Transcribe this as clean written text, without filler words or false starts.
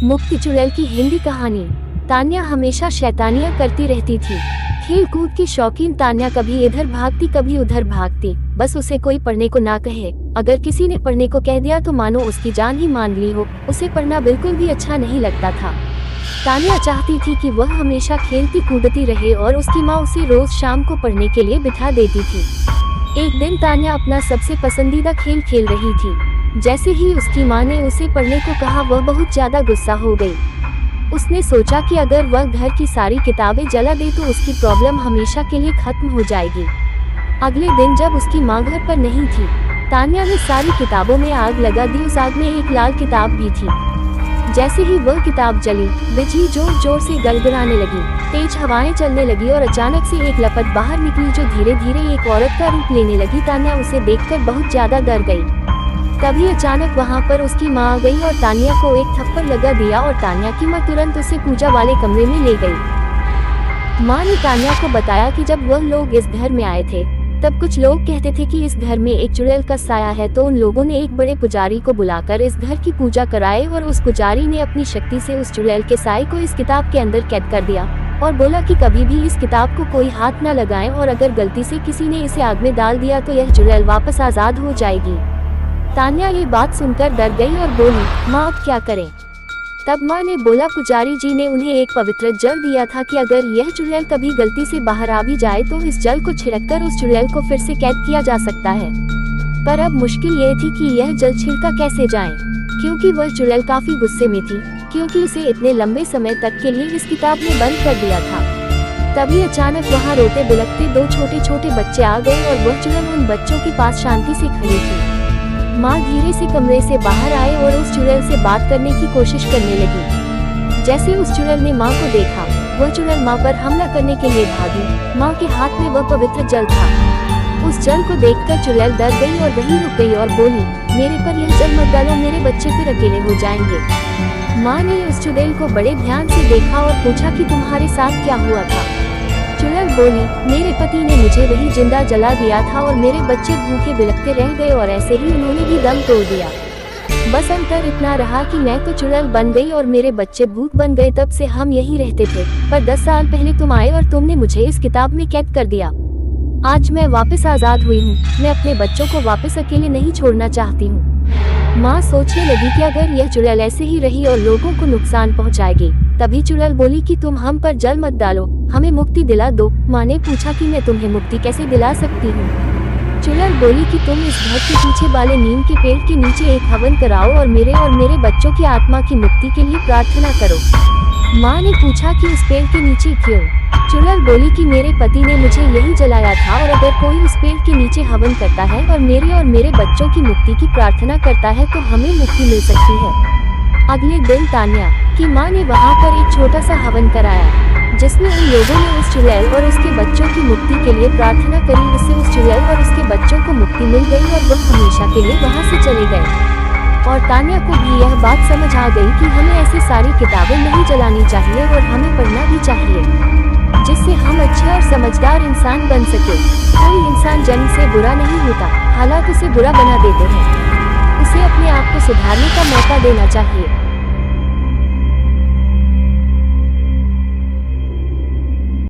मुक्ति चुड़ैल की हिंदी कहानी। तान्या हमेशा शैतानियां करती रहती थी। खेल कूद की शौकीन तान्या कभी इधर भागती कभी उधर भागती। बस उसे कोई पढ़ने को ना कहे, अगर किसी ने पढ़ने को कह दिया तो मानो उसकी जान ही मान ली हो। उसे पढ़ना बिल्कुल भी अच्छा नहीं लगता था। तान्या चाहती थी कि वह हमेशा खेलती कूदती रहे और उसकी माँ उसे रोज शाम को पढ़ने के लिए बिठा देती थी। एक दिन तान्या अपना सबसे पसंदीदा खेल खेल रही थी। जैसे ही उसकी माँ ने उसे पढ़ने को कहा वह बहुत ज्यादा गुस्सा हो गई। उसने सोचा कि अगर वह घर की सारी किताबें जला दे तो उसकी प्रॉब्लम हमेशा के लिए खत्म हो जाएगी। अगले दिन जब उसकी माँ घर पर नहीं थी, तान्या ने सारी किताबों में आग लगा दी। उस आग में एक लाल किताब भी थी। जैसे ही वह किताब जली, बिजली जोर जोर से गड़गड़ाने लगी, तेज हवाएं चलने लगी और अचानक से एक लपट बाहर निकली जो धीरे धीरे एक औरत का रूप लेने लगी। तान्या उसे देखकर बहुत ज्यादा डर गई। तभी अचानक वहां पर उसकी माँ आ गई और तान्या को एक थप्पड़ लगा दिया और तान्या की माँ तुरंत उसे पूजा वाले कमरे में ले गई। माँ ने तान्या को बताया कि जब वह लोग इस घर में आए थे तब कुछ लोग कहते थे कि इस घर में एक चुड़ैल का साया है, तो उन लोगों ने एक बड़े पुजारी को बुलाकर इस घर की पूजा कराई और उस पुजारी ने अपनी शक्ति से उस चुड़ैल के साये को इस किताब के अंदर कैद कर दिया और बोला कि कभी भी इस किताब को कोई हाथ न लगाए और अगर गलती से किसी ने इसे आग में डाल दिया तो यह चुड़ैल वापस आजाद हो जाएगी। तान्या ये बात सुनकर डर गई और बोली, माँ अब क्या करें? तब माँ ने बोला, पुजारी जी ने उन्हें एक पवित्र जल दिया था कि अगर यह चुड़ैल कभी गलती से बाहर आ भी जाए तो इस जल को छिड़ककर उस चुड़ैल को फिर से कैद किया जा सकता है। पर अब मुश्किल ये थी कि यह जल छिड़का कैसे जाए, क्योंकि वह चुड़ैल काफी गुस्से में थी, क्योंकि उसे इतने लंबे समय तक के लिए इस किताब में बंद कर दिया था। तभी अचानक वहाँ रोते बिलखते दो छोटे छोटे बच्चे आ गए और वह चुड़ैल उन बच्चों के पास शांति से खड़ी थी। माँ धीरे से कमरे से बाहर आए और उस चुड़ैल से बात करने की कोशिश करने लगी। जैसे उस चुड़ैल ने माँ को देखा, वह चुड़ैल माँ पर हमला करने के लिए भागी। माँ के हाथ में वह पवित्र जल था। उस जल को देखकर चुड़ैल डर गई और वहीं रुक गई और बोली, मेरे पर यह जल मत डालो, मेरे बच्चे फिर अकेले हो जाएंगे। माँ ने उस चुड़ैल को बड़े ध्यान से देखा और पूछा कि तुम्हारे साथ क्या हुआ था? चुड़ैल बोली, मेरे पति ने मुझे वही जिंदा जला दिया था और मेरे बच्चे भूखे बिलखते रह गए और ऐसे ही उन्होंने भी दम तोड़ दिया। बस अंतर इतना रहा कि मैं तो चुड़ैल बन गई और मेरे बच्चे भूख बन गए। तब से हम यहीं रहते थे, पर 10 साल पहले तुम आए और तुमने मुझे इस किताब में कैद कर दिया। आज मैं वापस आजाद हुई हूँ। मैं अपने बच्चों को वापस अकेले नहीं छोड़ना चाहती हूँ। माँ सोचने लगी कि अगर यह चुड़ैल ऐसे ही रही और लोगों को नुकसान पहुँचाएगी। तभी चुड़ैल बोली कि तुम हम पर जल मत डालो, हमें मुक्ति दिला दो। माँ ने पूछा कि मैं तुम्हें मुक्ति कैसे दिला सकती हूँ? चुड़ैल बोली कि तुम इस घर के पीछे वाले नीम के पेड़ के नीचे एक हवन कराओ और मेरे बच्चों की आत्मा की मुक्ति के लिए प्रार्थना करो। माँ ने पूछा कि उस पेड़ के नीचे क्यों? चुड़ैल बोली कि मेरे पति ने मुझे यही जलाया था और अगर कोई उस पेड़ के नीचे हवन करता है और मेरे बच्चों की मुक्ति की प्रार्थना करता है तो हमें मुक्ति मिल सकती है। अगले दिन तान्या की माँ ने वहाँ पर एक छोटा सा हवन कराया, जिसमें उन लोगों ने उस चुड़ैल और उसके बच्चों की मुक्ति के लिए प्रार्थना करी। इससे उस चुड़ैल और उसके बच्चों को मुक्ति मिल गई और वह हमेशा के लिए वहाँ से चले गए। और तान्या को भी यह बात समझ आ गई कि हमें ऐसी सारी किताबें नहीं जलानी चाहिए और हमें पढ़ना भी चाहिए, जिससे हम अच्छे और समझदार इंसान बन सके। कोई इंसान जन्म से बुरा नहीं होता, हालात उसे बुरा बना देते हैं। उसे अपने आप को सुधारने का मौका देना चाहिए।